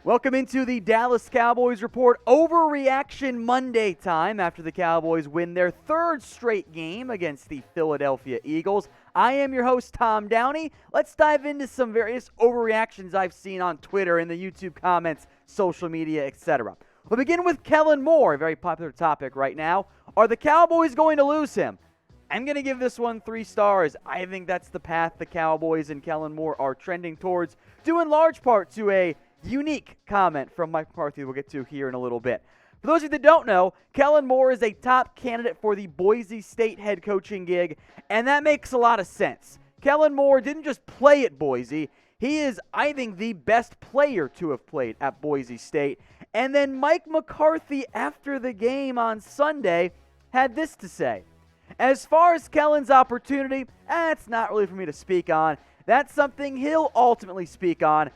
Welcome into the Dallas Cowboys Report Overreaction Monday time after the Cowboys win their third straight game against the Philadelphia Eagles. I am your host, Tom Downey. Let's dive into some various overreactions I've seen on Twitter, in the YouTube comments, social media, etc. We'll begin with Kellen Moore, a very popular topic right now. Are the Cowboys going to lose him? I'm going to give this one 3 stars. I think that's the path the Cowboys and Kellen Moore are trending towards, due in large part to a unique comment from Mike McCarthy we'll get to here in a little bit. For those of you that don't know, Kellen Moore is a top candidate for the Boise State head coaching gig, and that makes a lot of sense. Kellen Moore didn't just play at Boise. He is, I think, the best player to have played at Boise State. And then Mike McCarthy, after the game on Sunday, had this to say. As far as Kellen's opportunity, that's not really for me to speak on. That's something he'll ultimately speak on.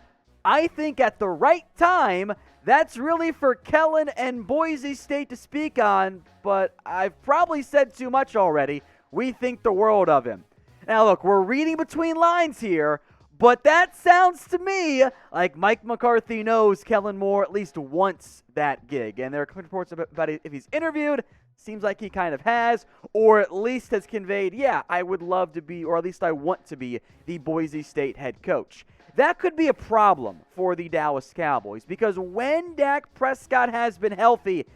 I think at the right time, that's really for Kellen and Boise State to speak on, but I've probably said too much already. We think the world of him. Now look, we're reading between lines here, but that sounds to me like Mike McCarthy knows Kellen Moore at least wants that gig. And there are reports about if he's interviewed. Seems like he kind of has, or at least has conveyed, yeah, I would love to be, or at least I want to be, the Boise State head coach. That could be a problem for the Dallas Cowboys, because when Dak Prescott has been healthy,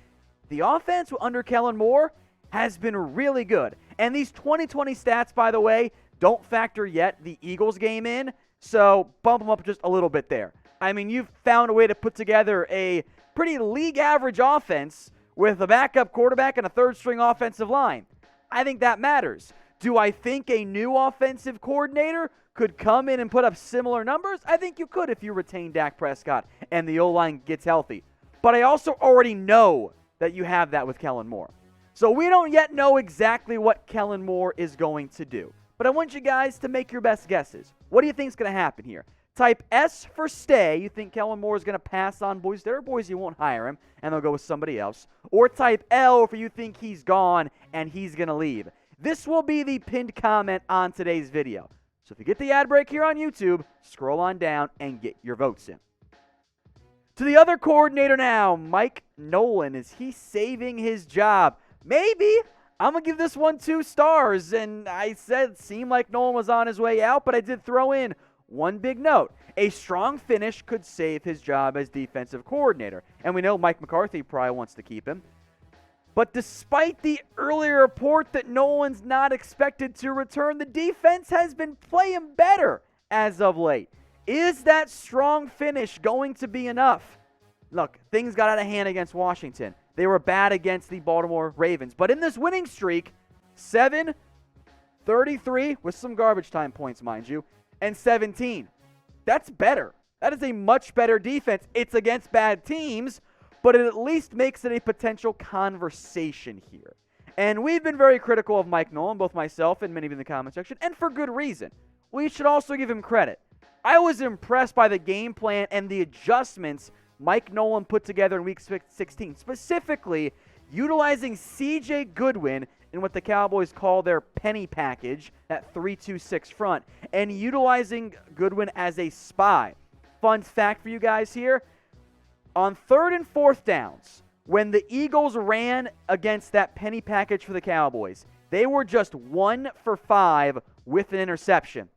the offense under Kellen Moore has been really good. And these 2020 stats, by the way, don't factor yet the Eagles game in, so bump them up just a little bit there. I mean, you've found a way to put together a pretty league average offense with a backup quarterback and a third-string offensive line. I think that matters. Do I think a new offensive coordinator could come in and put up similar numbers? I think you could if you retain Dak Prescott and the O-line gets healthy. But I also already know that you have that with Kellen Moore. So we don't yet know exactly what Kellen Moore is going to do. But I want you guys to make your best guesses. What do you think is going to happen here? Type S for stay. You think Kellen Moore is going to pass on Boise State, or Boise won't hire him, and they'll go with somebody else. Or type L for you think he's gone and he's going to leave. This will be the pinned comment on today's video. So if you get the ad break here on YouTube, scroll on down and get your votes in. To the other coordinator now, Mike Nolan. Is he saving his job? Maybe. I'm going to give this one 2 stars. And I said it seemed like Nolan was on his way out, but I did throw in one big note. A strong finish could save his job as defensive coordinator. And we know Mike McCarthy probably wants to keep him. But despite the earlier report that Nolan's not expected to return, the defense has been playing better as of late. Is that strong finish going to be enough? Look, things got out of hand against Washington. They were bad against the Baltimore Ravens. But in this winning streak, 7, 33, with some garbage time points, mind you, and 17. That's better. That is a much better defense. It's against bad teams, but it at least makes it a potential conversation here. And we've been very critical of Mike Nolan, both myself and many of you in the comment section, and for good reason. We should also give him credit. I was impressed by the game plan and the adjustments Mike Nolan put together in Week 16, specifically utilizing C.J. Goodwin in what the Cowboys call their penny package, that 3-2-6 front, and utilizing Goodwin as a spy. Fun fact for you guys here, on 3rd and 4th downs, when the Eagles ran against that penny package for the Cowboys, they were just 1 for 5 with an interception.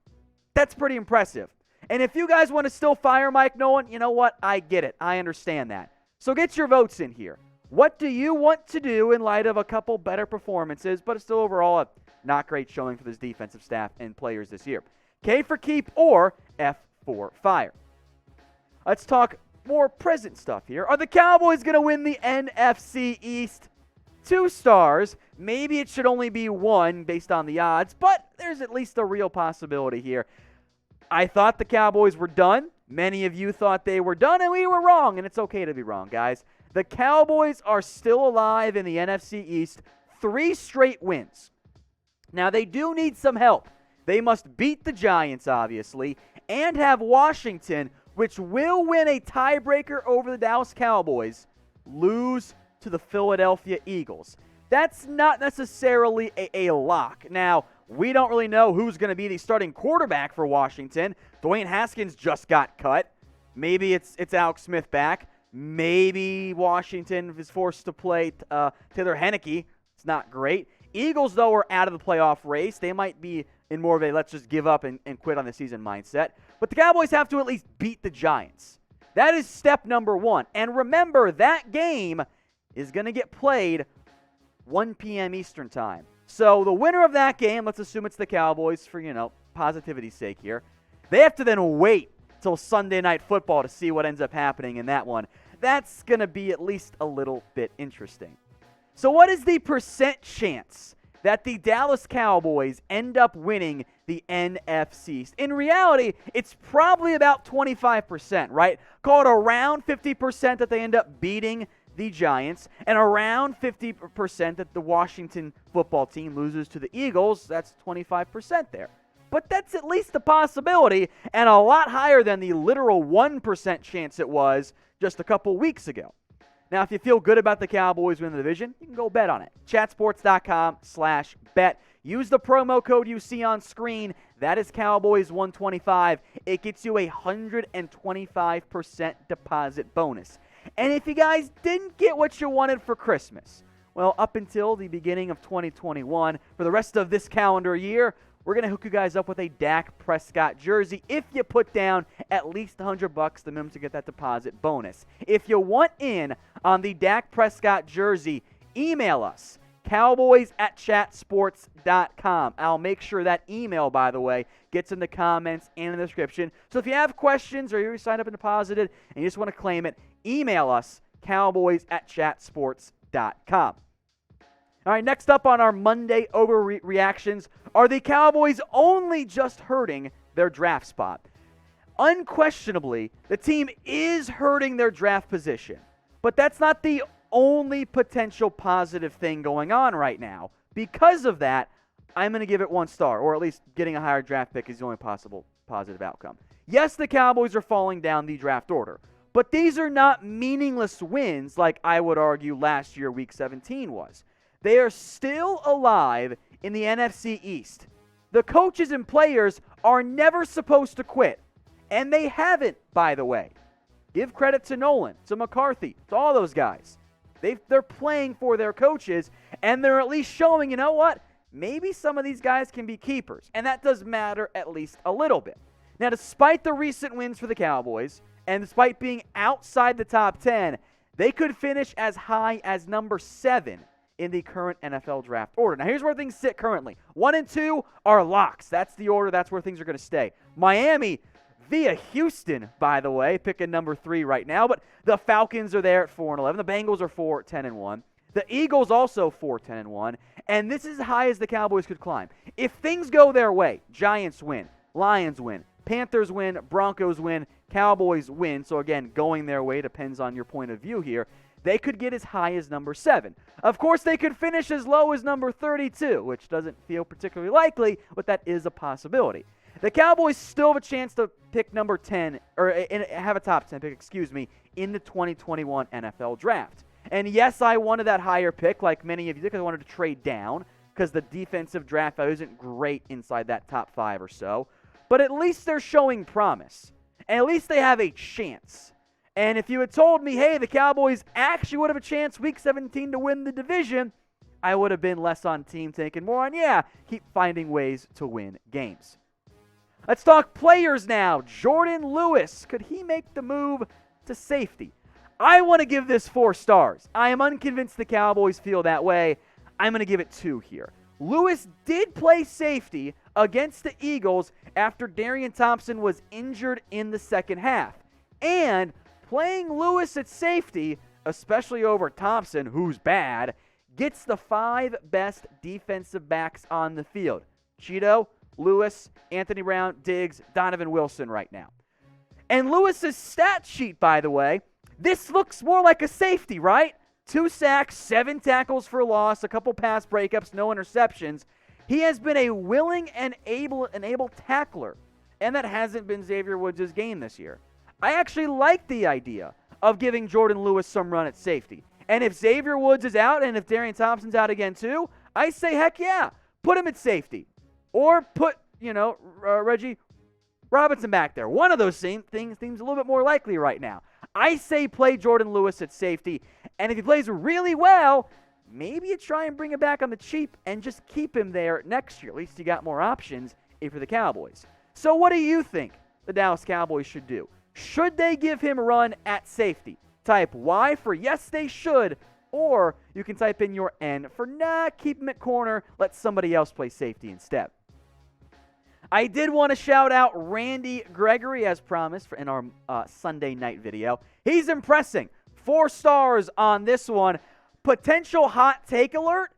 That's pretty impressive. And if you guys want to still fire Mike Nolan, you know what? I get it. I understand that. So get your votes in here. What do you want to do in light of a couple better performances, but it's still overall a not great showing for this defensive staff and players this year? K for keep or F for fire. Let's talk more present stuff here. Are the Cowboys going to win the NFC East? 2 stars. Maybe it should only be 1 based on the odds, but there's at least a real possibility here. I thought the Cowboys were done. Many of you thought they were done, and we were wrong, and it's okay to be wrong, guys. The Cowboys are still alive in the NFC East. 3 straight wins. Now, they do need some help. They must beat the Giants, obviously, and have Washington, which will win a tiebreaker over the Dallas Cowboys, lose to the Philadelphia Eagles. That's not necessarily a lock. Now, we don't really know who's going to be the starting quarterback for Washington. Dwayne Haskins just got cut. Maybe it's Alex Smith back. Maybe Washington is forced to play Taylor Heineke. It's not great. Eagles, though, are out of the playoff race. They might be in more of a let's just give up and quit on the season mindset. But the Cowboys have to at least beat the Giants. That is step number one. And remember, that game is going to get played 1 p.m. Eastern time. So the winner of that game, let's assume it's the Cowboys for, positivity's sake here, they have to then wait till Sunday Night Football to see what ends up happening in that one. That's going to be at least a little bit interesting. So what is the percent chance that the Dallas Cowboys end up winning the NFC East? In reality, it's probably about 25%, right? Call it around 50% that they end up beating the Giants, and around 50% that the Washington football team loses to the Eagles. That's 25% there. But that's at least a possibility, and a lot higher than the literal 1% chance it was just a couple weeks ago. Now, if you feel good about the Cowboys winning the division, you can go bet on it. Chatsports.com/bet. Use the promo code you see on screen. That is Cowboys125. It gets you a 125% deposit bonus. And if you guys didn't get what you wanted for Christmas, well, up until the beginning of 2021, for the rest of this calendar year, we're going to hook you guys up with a Dak Prescott jersey if you put down at least $100 the minimum to get that deposit bonus. If you want in on the Dak Prescott jersey, email us, cowboys@chatsports.com. I'll make sure that email, by the way, gets in the comments and in the description. So if you have questions or you signed up and deposited and you just want to claim it, email us, cowboys@chatsports.com. All right, next up on our Monday overreactions are the Cowboys only just hurting their draft spot. Unquestionably, the team is hurting their draft position, but that's not the only potential positive thing going on right now. Because of that, I'm going to give it 1 star, or at least getting a higher draft pick is the only possible positive outcome. Yes, the Cowboys are falling down the draft order, but these are not meaningless wins like I would argue last year Week 17 was. They are still alive in the NFC East. The coaches and players are never supposed to quit, and they haven't, by the way. Give credit to Nolan, to McCarthy, to all those guys. They're playing for their coaches, and they're at least showing, you know what? Maybe some of these guys can be keepers, and that does matter at least a little bit. Now, despite the recent wins for the Cowboys, and despite being outside the top 10, they could finish as high as number 7 in the current NFL draft order. Now, here's where things sit currently. 1 and 2 are locks. That's the order. That's where things are going to stay. Miami via Houston, by the way, picking number 3 right now. But the Falcons are there at 4-11. The Bengals are 4-10-1. The Eagles also 4-10-1. And this is as high as the Cowboys could climb. If things go their way, Giants win, Lions win, Panthers win, Broncos win, Cowboys win. So again, going their way depends on your point of view here. They could get as high as number 7. Of course, they could finish as low as number 32, which doesn't feel particularly likely, but that is a possibility. The Cowboys still have a chance to pick number 10, or have a top 10 pick, in the 2021 NFL Draft. And yes, I wanted that higher pick, like many of you did, because I wanted to trade down, because the defensive draft value isn't great inside that top 5 or so. But at least they're showing promise, and at least they have a chance. And if you had told me, hey, the Cowboys actually would have a chance Week 17 to win the division, I would have been less on team take and more on, keep finding ways to win games. Let's talk players now. Jourdan Lewis, could he make the move to safety? I want to give this 4 stars. I am unconvinced the Cowboys feel that way. I'm going to give it 2 here. Lewis did play safety against the Eagles after Darian Thompson was injured in the second half. And playing Lewis at safety, especially over Thompson, who's bad, gets the 5 best defensive backs on the field. Cheeto, Lewis, Anthony Brown, Diggs, Donovan Wilson right now. And Lewis's stat sheet, by the way, this looks more like a safety, right? 2 sacks, 7 tackles for loss, a couple pass breakups, no interceptions. He has been a willing and able tackler, and that hasn't been Xavier Woods' game this year. I actually like the idea of giving Jourdan Lewis some run at safety. And if Xavier Woods is out and if Darian Thompson's out again too, I say heck yeah, put him at safety. Or put, Reggie, Robinson back there. One of those same things seems a little bit more likely right now. I say play Jourdan Lewis at safety, and if he plays really well, maybe you try and bring him back on the cheap and just keep him there next year. At least you got more options if you're the Cowboys. So what do you think the Dallas Cowboys should do? Should they give him a run at safety? Type Y for yes, they should, or you can type in your N for nah, keep him at corner, let somebody else play safety instead. I did want to shout out Randy Gregory, as promised, in our Sunday night video. He's impressing. 4 stars on this one. Potential hot take alert.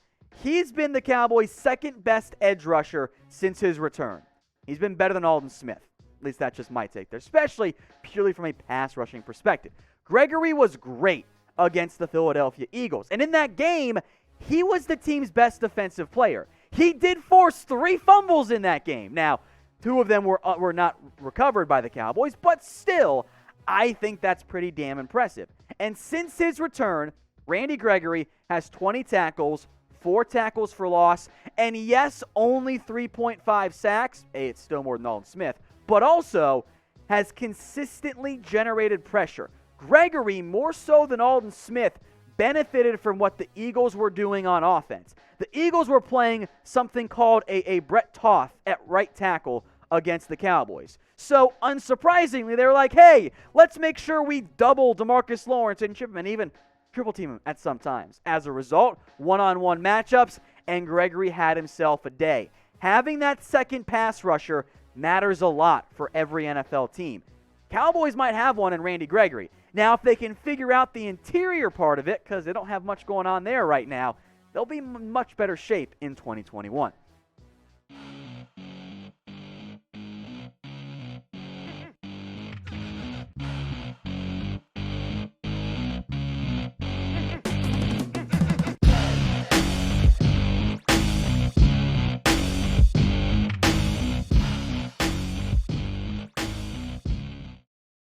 He's been the Cowboys' second best edge rusher since his return. He's been better than Alden Smith. At least that's just my take there, especially purely from a pass rushing perspective. Gregory was great against the Philadelphia Eagles. And in that game, he was the team's best defensive player. He did force 3 fumbles in that game. Now, 2 of them were not recovered by the Cowboys, but still, I think that's pretty damn impressive. And since his return, Randy Gregory has 20 tackles, 4 tackles for loss, and yes, only 3.5 sacks. Hey, it's still more than Alden Smith, but also has consistently generated pressure. Gregory, more so than Alden Smith, benefited from what the Eagles were doing on offense. The Eagles were playing something called a Brett Toth at right tackle against the Cowboys. So, unsurprisingly, they were like, hey, let's make sure we double DeMarcus Lawrence and chip him and even triple team him at some times. As a result, one-on-one matchups, and Gregory had himself a day. Having that second pass rusher matters a lot for every NFL team. Cowboys might have one in Randy Gregory. Now, if they can figure out the interior part of it, because they don't have much going on there right now, they'll be in much better shape in 2021.